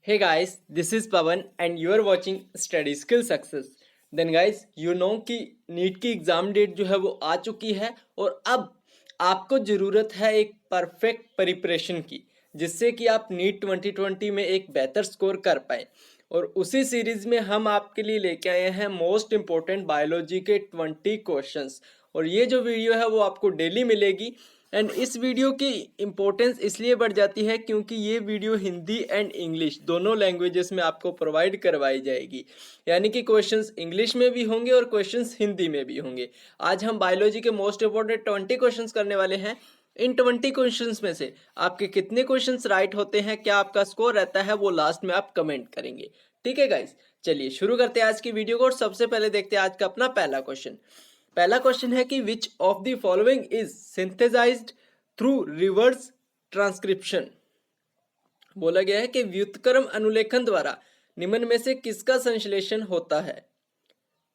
Hey guys, this is Pawan and you are watching Study Skill Success. Then guys, you know कि NEET की exam date जो है वो आ चुकी है और अब आपको ज़रूरत है एक परफेक्ट प्रिपरेशन की जिससे कि आप नीट 2020 में एक बेहतर स्कोर कर पाएँ। और उसी सीरीज़ में हम आपके लिए लेके आए हैं मोस्ट इम्पोर्टेंट बायोलॉजी के 20 क्वेश्चंस। और ये जो वीडियो है वो आपको डेली मिलेगी। एंड इस वीडियो की इम्पोर्टेंस इसलिए बढ़ जाती है क्योंकि ये वीडियो हिंदी एंड इंग्लिश दोनों लैंग्वेजेस में आपको प्रोवाइड करवाई जाएगी, यानी कि क्वेश्चंस इंग्लिश में भी होंगे और क्वेश्चंस हिंदी में भी होंगे। आज हम बायोलॉजी के मोस्ट इंपॉर्टेंट 20 क्वेश्चंस करने वाले हैं। इन 20 क्वेश्चंस में से आपके कितने क्वेश्चंस राइट होते हैं, क्या आपका स्कोर रहता है, वो लास्ट में आप कमेंट करेंगे। ठीक है गाइस, चलिए शुरू करते हैं आज की वीडियो को। और सबसे पहले देखते हैं आज का अपना पहला क्वेश्चन। पहला क्वेश्चन है कि which of the following is synthesized through reverse transcription. बोला गया है कि व्युत्क्रम अनुलेखन द्वारा निम्न में से किसका संश्लेषण होता है।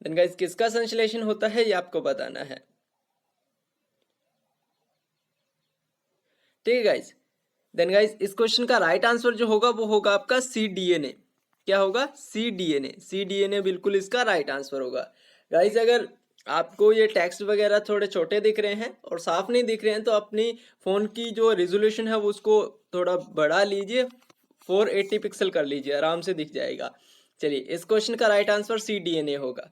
देन गाइस, किसका संश्लेषण होता है ये आपको बताना है। ठीक है गाइस, देन गाइस इस क्वेश्चन का राइट आंसर जो होगा वो होगा आपका सी डीएनए। क्या होगा? सी डीएनए। सी डीएनए बिल्कुल इसका राइट आंसर होगा। गाइस, अगर आपको ये टेक्स्ट वगैरह थोड़े छोटे दिख रहे हैं और साफ नहीं दिख रहे हैं तो अपनी फ़ोन की जो रेजोल्यूशन है वो उसको थोड़ा बढ़ा लीजिए, 480 पिक्सल कर लीजिए, आराम से दिख जाएगा। चलिए, इस क्वेश्चन का राइट आंसर सी डीएनए होगा।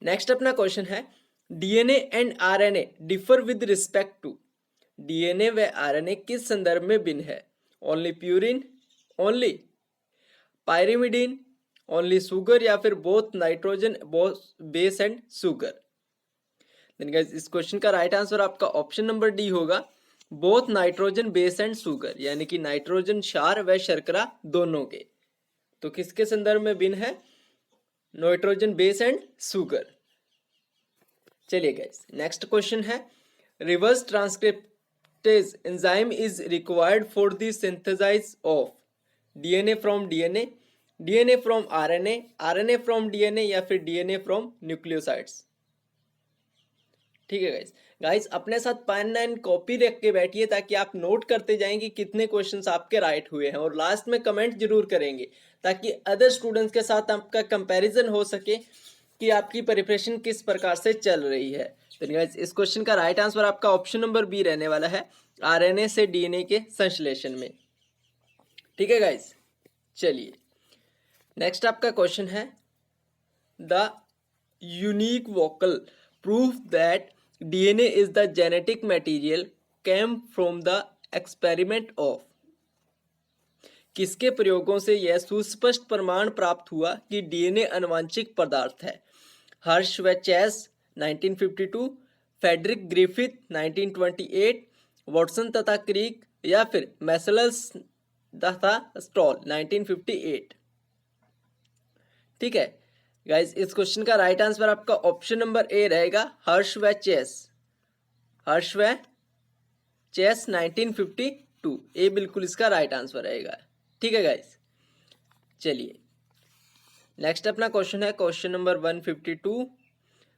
नेक्स्ट अपना क्वेश्चन है, DNA and RNA differ with respect to. DNA व आरएनए किस संदर्भ में भिन्न है? Only purine, only pyrimidine, only sugar, या फिर both nitrogen base and sugar. Then guys, इस क्वेश्चन का राइट आंसर आपका ऑप्शन नंबर डी होगा, both nitrogen base and sugar, यानी कि नाइट्रोजन क्षार व शर्करा दोनों के। तो किसके संदर्भ में भिन्न है? Nitrogen base and sugar. चलिए गाइस, नेक्स्ट क्वेश्चन है, reverse transcriptase enzyme is required for the synthesize of DNA from DNA, DNA from RNA, RNA from DNA, या फिर डीएनए फ्रॉम न्यूक्लियोसाइड्स। ठीक है गाइस, गाइस अपने साथ पेन एंड कॉपी रख के बैठिए ताकि आप नोट करते जाएंगे कितने क्वेश्चंस आपके राइट हुए हैं, और लास्ट में कमेंट जरूर करेंगे ताकि अदर स्टूडेंट्स के साथ आपका कंपैरिजन हो सके कि आपकी प्रिपरेशन किस प्रकार से चल रही है। तो गाइस, इस क्वेश्चन का राइट आंसर आपका ऑप्शन नंबर बी रहने वाला है, आरएनए से डीएनए के संश्लेषण में। ठीक है गाइस, चलिए नेक्स्ट आपका क्वेश्चन है, the unique vocal proof that DNA is the genetic material came from the experiment of. किसके प्रयोगों से यह सुस्पष्ट प्रमाण प्राप्त हुआ कि डीएनए आनुवंशिक पदार्थ है? हर्ष व चेस 1952, फेडरिक ग्रिफिथ 1928, वॉटसन तथा क्रीक, या फिर मैसलस तथा स्टॉल 1958। ठीक है गाइस, इस क्वेश्चन का राइट आंसर आपका ऑप्शन नंबर ए रहेगा, हर्ष व चेस। हर्ष व चेस 1952, ए बिल्कुल इसका राइट आंसर रहेगा। ठीक है गाइस, चलिए नेक्स्ट अपना क्वेश्चन है, क्वेश्चन नंबर 152।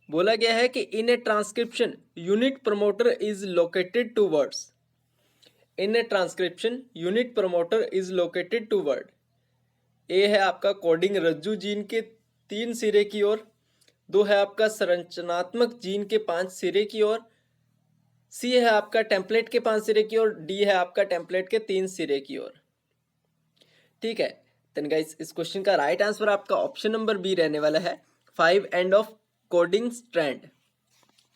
बोला गया है कि in a transcription unit promoter is located towards. In a transcription unit promoter is located toward. ए है आपका कोडिंग रज्जु जीन के 3 सिरे की ओर, 2 है आपका संरचनात्मक जीन के 5 सिरे की ओर, सी है आपका टेम्पलेट के 5 सिरे की ओर, डी है आपका टेम्पलेट के 3 सिरे की ओर। ठीक है, देन गाइस इस क्वेश्चन का राइट आंसर आपका ऑप्शन नंबर बी रहने वाला है, 5 एंड ऑफ कोडिंग स्ट्रैंड।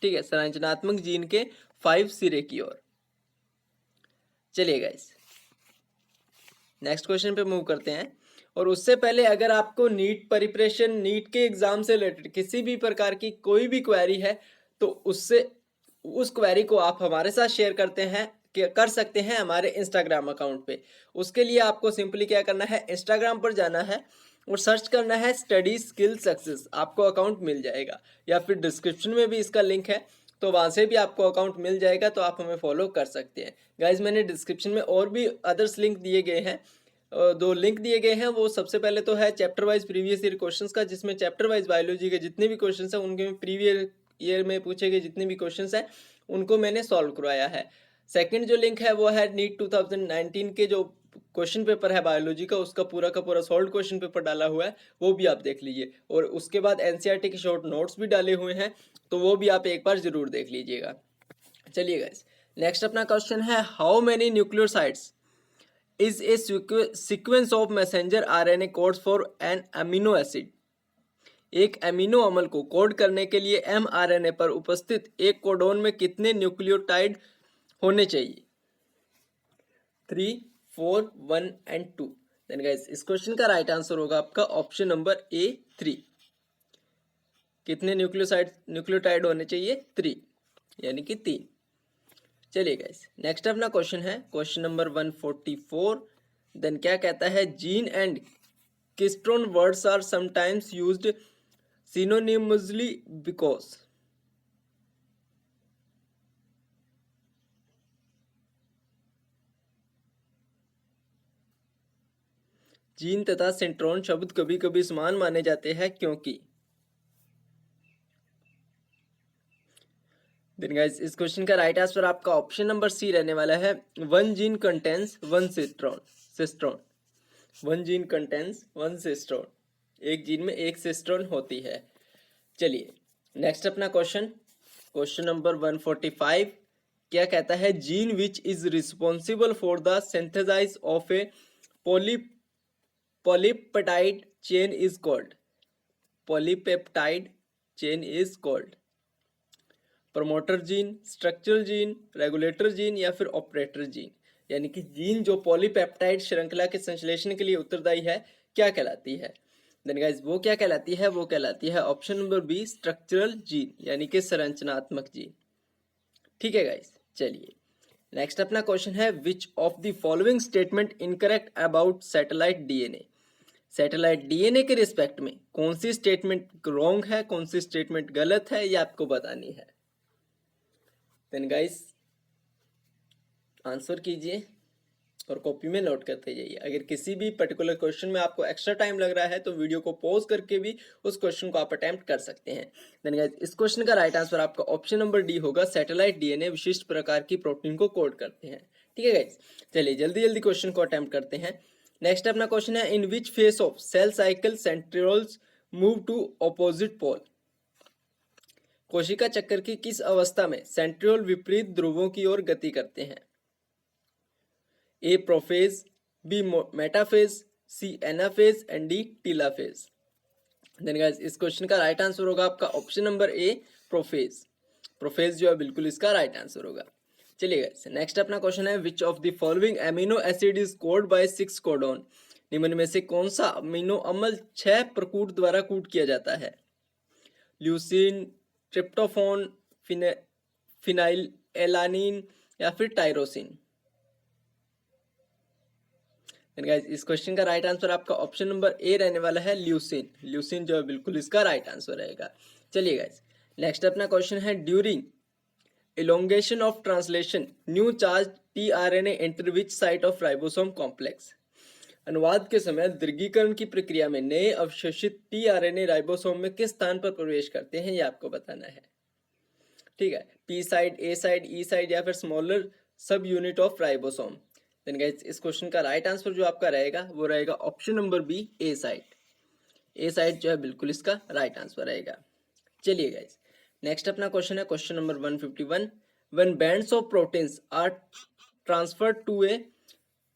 ठीक है, संरचनात्मक जीन के 5 सिरे की ओर। चलिए गाइस, नेक्स्ट क्वेश्चन पे मूव करते हैं। और उससे पहले अगर आपको नीट प्रिपरेशन, नीट के एग्जाम से रिलेटेड किसी भी प्रकार की कोई भी क्वेरी है तो उससे उस क्वेरी को आप हमारे साथ शेयर कर सकते हैं हमारे इंस्टाग्राम अकाउंट पे। उसके लिए आपको सिंपली क्या करना है, इंस्टाग्राम पर जाना है और सर्च करना है स्टडी स्किल सक्सेस, आपको अकाउंट मिल जाएगा, या फिर डिस्क्रिप्शन में भी इसका लिंक है तो वहाँ से भी आपको अकाउंट मिल जाएगा, तो आप हमें फॉलो कर सकते हैं। गाइज, मैंने डिस्क्रिप्शन में और भी अदर्स लिंक दिए गए हैं, 2 लिंक दिए गए हैं। वो सबसे पहले तो है chapter wise previous year questions का, जिसमें चैप्टर वाइज बायोलॉजी के जितने भी क्वेश्चंस हैं उनके प्रीवियस ईयर में पूछे गए जितने भी क्वेश्चंस हैं उनको मैंने सॉल्व करवाया है। सेकंड जो लिंक है वो है नीट 2019 के जो क्वेश्चन पेपर है बायोलॉजी का, उसका पूरा का पूरा सॉल्व क्वेश्चन पेपर डाला हुआ है, वो भी आप देख लीजिए। और उसके बाद एनसीईआरटी के शॉर्ट नोट्स भी डाले हुए हैं, तो वो भी आप एक बार जरूर देख लीजिएगा। चलिए गाइस, नेक्स्ट अपना क्वेश्चन है, how many nucleosides is a sequence of messenger RNA codes for an amino acid. एक अमीनो अम्ल को कोड करने के लिए एमआरएनए पर उपस्थित एक कोडोन में कितने न्यूक्लियोटाइड होने चाहिए? 3, 4, 1 एंड 2। देन गाइस, इस क्वेश्चन का राइट आंसर होगा आपका ऑप्शन नंबर ए 3। कितने न्यूक्लियोटाइड होने चाहिए? 3, यानी कि 3। चलिए गाइस, नेक्स्ट अपना क्वेश्चन है क्वेश्चन नंबर 144। देन क्या कहता है, gene and cistron words are sometimes used synonymously because। Gene तथा सेंट्रोन शब्द कभी कभी समान माने जाते हैं क्योंकि। देन गाइस, इस क्वेश्चन का राइट आंसर आपका ऑप्शन नंबर सी रहने वाला है, one gene contains one cistron. One gene contains one cistron, एक जीन में एक सिस्ट्रॉन होती है। चलिए नेक्स्ट अपना क्वेश्चन नंबर 145 क्या कहता है, gene which is responsible for the synthesize of a polypeptide chain is called. Polypeptide chain is called promoter gene, structural gene, regulator gene या फिर ऑपरेटर जीन। यानी कि जीन जो पॉलीपेप्टाइड श्रृंखला के संश्लेषण के लिए उत्तरदायी है, क्या कहलाती है? देन गाइस, वो क्या कहलाती है? वो कहलाती है option number B, structural gene, यानी कि संरचनात्मक जीन। ठीक है गाइस, चलिए नेक्स्ट अपना क्वेश्चन है, which of the following statement incorrect about satellite DNA. Satellite DNA के रिस्पेक्ट में कौन सी स्टेटमेंट रॉन्ग है, कौन सी स्टेटमेंट गलत है, ये आपको बतानी है। देन गाइस, आंसर कीजिए और कॉपी में नोट करते जाइए। अगर किसी भी पर्टिकुलर क्वेश्चन में आपको एक्स्ट्रा टाइम लग रहा है तो वीडियो को पॉज करके भी उस क्वेश्चन को आप अटेम्प्ट कर सकते हैं। देन गाइस, इस क्वेश्चन का राइट आंसर आपका ऑप्शन नंबर डी होगा, सैटेलाइट डीएनए विशिष्ट प्रकार की प्रोटीन को कोड करते हैं। ठीक है गाइस, चलिए जल्दी जल्दी क्वेश्चन को अटेम्प्ट करते हैं। नेक्स्ट अपना क्वेश्चन है, in which phase of cell cycle centrioles move to opposite pole. कोशिका चक्र की किस अवस्था में सेंट्रियोल विपरीत ध्रुवों की ओर गति करते हैं? A prophase, B metaphase, C anaphase and D telophase. Then guys, इस क्वेश्चन का राइट आंसर होगा आपका option number A, prophase. Prophase जो है बिल्कुल इसका राइट आंसर होगा। चलिए गाइस, नेक्स्ट अपना क्वेश्चन है, which of the following amino acid is code by 6 codon. निम्न में से कौन सा अमीनो अम्ल 6 प्रकूट द्वारा कूट किया जाता है? ल्यूसीन, ट्रिप्टोफान, फिनाइल एलानिन या फिर टायरोसिन। गाइस, इस क्वेश्चन का राइट आंसर आपका ऑप्शन नंबर ए रहने वाला है, ल्यूसीन। ल्यूसीन जो है बिल्कुल इसका राइट आंसर रहेगा। चलिए गाइस, नेक्स्ट अपना क्वेश्चन है, during elongation of translation new charge tRNA enter which site of ribosome complex. अनुवाद के समय दीर्घीकरण की प्रक्रिया में नए अवशोषित टीआरएनए राइबोसोम में किस स्थान पर प्रवेश करते हैं, ये आपको बताना है। ठीक है, P side, A side, E side या फिर smaller sub unit of ribosome. Then guys, इस क्वेश्चन का राइट आंसर जो आपका रहेगा वो रहेगा option number B, A side. A side जो है बिल्कुल इसका राइट आंसर रहेगा। चलिए गाइस, नेक्स्ट अपना क्वेश्चन है question number 151, when bands of proteins are transferred to a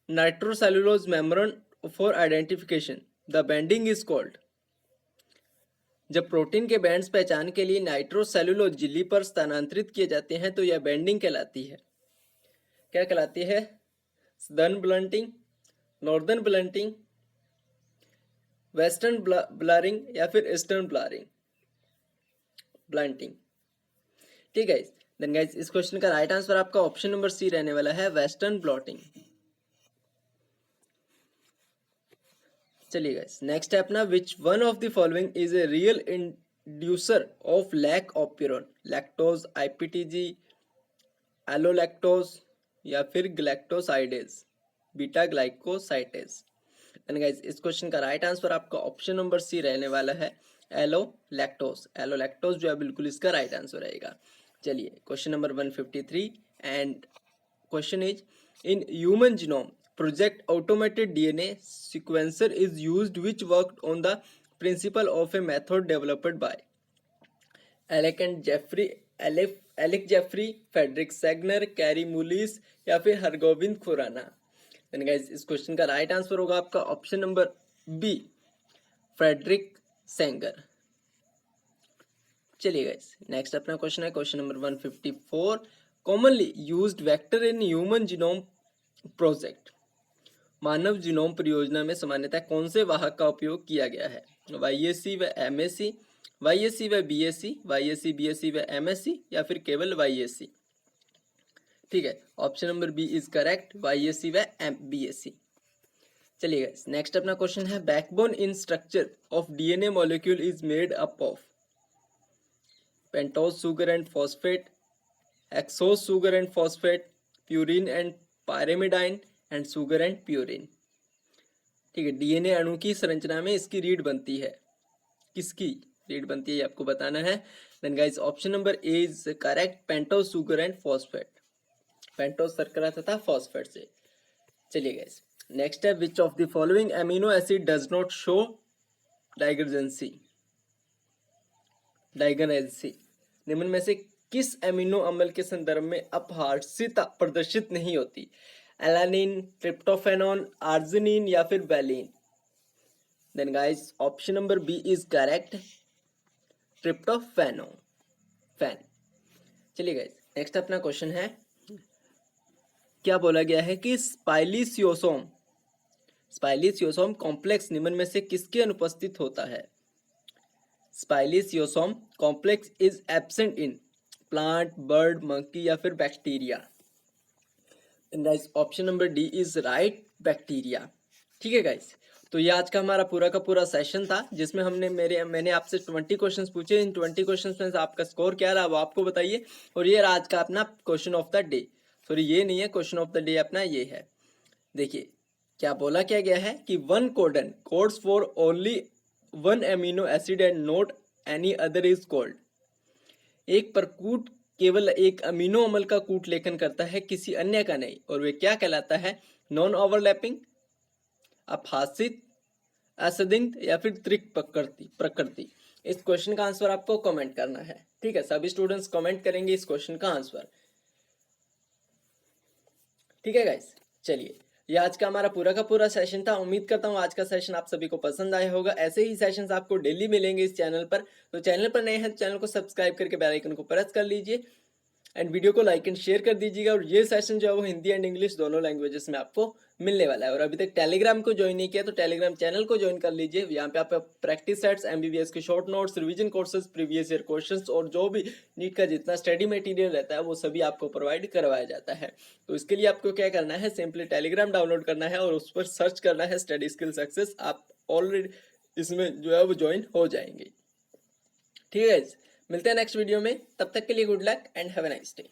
nitrocellulose membrane for identification the banding is called. जब प्रोटीन के बैंड्स पहचान के लिए नाइट्रोसेलुलोज झिल्ली पर स्थानांतरित किए जाते हैं तो यह बैंडिंग कहलाती है। क्या कहलाती है? Southern blotting, northern blotting, western blotting या फिर ईस्टर्न ब्लंटिंग। ठीक है, देन गाइस, इस क्वेश्चन का राइट आंसर आपका ऑप्शन नंबर सी रहने वाला है, वेस्टर्न ब्लॉटिंग। चलिए गाइस, नेक्स्ट है अपना, which one of the following is a real inducer of lac operon. Lactose, IPTG, allolactose या फिर galactosidase, beta glycosidase. And guys, इस क्वेश्चन का राइट आंसर आपका ऑप्शन नंबर सी रहने वाला है, एलोलैक्टोज। एलोलैक्टोज जो है बिल्कुल इसका राइट आंसर रहेगा। चलिए question number 153 and question is, in human genome project automated DNA sequencer is used which worked on the principle of a method developed by Alec Jeffrey, Frederick Sanger, Kary Mullis या फिर Hargobind Khorana. Then guys इस question का right answer होगा आपका option number B, Frederick Sanger. चलिए guys next अपना question है question number 154, commonly used vector in human genome project. मानव जीनोम परियोजना में सामान्यतः कौन से वाहक का उपयोग किया गया है? YAC व MAC, YAC व BAC, YAC BAC व MSC या फिर केवल YAC। ठीक है, option number B is correct, YAC व BAC। चलिए नेक्स्ट अपना क्वेश्चन है, backbone in structure of DNA molecule is made up of pentose sugar and phosphate, hexose sugar and phosphate, purine and pyrimidine and sugar and purine. ठीक है, DNA अणु की संरचना में इसकी रीढ़ बनती है, किसकी रीढ़ बनती है ये आपको बताना है। Then guys option number A is correct, pentose sugar and phosphate, pentose शर्करा तथा फॉस्फेट से। चलिए गाइस नेक्स्ट है, which of the following amino acid does not show divergency, divergency. निम्न में से किस अमीनो अम्ल के संदर्भ में अपहार्यता प्रदर्शित नहीं होती? एलानिन, ट्रिप्टोफेनॉन, आर्जिनिन या फिर valine. Then guys option number B is correct, tryptophan, फैन। चलिए गाइस नेक्स्ट अपना क्वेश्चन है, क्या बोला गया है कि स्पाइलिसियोसोम, स्पाइलिसियोसोम कॉम्प्लेक्स निम्न में से किसके अनुपस्थित होता है? Spliceosome complex is absent in plant, bird, monkey या फिर bacteria. Guys option number D is right, bacteria. ठीक है गाइस, तो ये आज का हमारा पूरा का पूरा सेशन था जिसमें मैंने आपसे 20 क्वेश्चंस पूछे। इन 20 क्वेश्चंस में से आपका स्कोर क्या रहा वो आपको बताइए। और ये आज का अपना question of the day, sorry ये नहीं है, क्वेश्चन ऑफ द डे अपना ये है। देखिए क्या बोला क्या गया है कि one codon codes for only one amino acid and not any other is called. एक परकूट केवल एक अमीनो अम्ल का कूट लेखन करता है, किसी अन्य का नहीं, और वे क्या कहलाता है? नॉन ओवरलैपिंग, अपहासित, असंदिग्ध या फिर त्रिक प्रकृति। इस क्वेश्चन का आंसर आपको कमेंट करना है। ठीक है, सभी स्टूडेंट्स कमेंट करेंगे इस क्वेश्चन का आंसर। ठीक है गाइस, चलिए ये आज का हमारा पूरा का पूरा सेशन था। उम्मीद करता हूँ आज का सेशन आप सभी को पसंद आया होगा। ऐसे ही सेशंस आपको डेली मिलेंगे इस चैनल पर, तो चैनल पर नए हैं तो चैनल को सब्सक्राइब करके बेल आइकन को प्रेस कर लीजिए एंड वीडियो को लाइक एंड शेयर कर दीजिएगा। और ये सेशन जो है वो हिंदी एंड इंग्लिश दोनों लैंग्वेजेस में आपको मिलने वाला है। और अभी तक टेलीग्राम को ज्वाइन नहीं किया तो टेलीग्राम चैनल को ज्वाइन कर लीजिए। यहाँ पे आप प्रैक्टिस सेट्स, MBBS के short notes, revision courses, previous year questions और जो भी नीट का जितना स्टडी मटेरियल रहता है वो सभी आपको प्रोवाइड करवाया जाता है। तो इसके लिए आपको क्या करना है, सिंपली टेलीग्राम डाउनलोड करना है और उस पर सर्च करना है स्टडी स्किल सक्सेस। आप ऑलरेडी इसमें जो है वो ज्वाइन हो जाएंगे। ठीक है, मिलते हैं नेक्स्ट वीडियो में, तब तक के लिए good luck and have a nice day.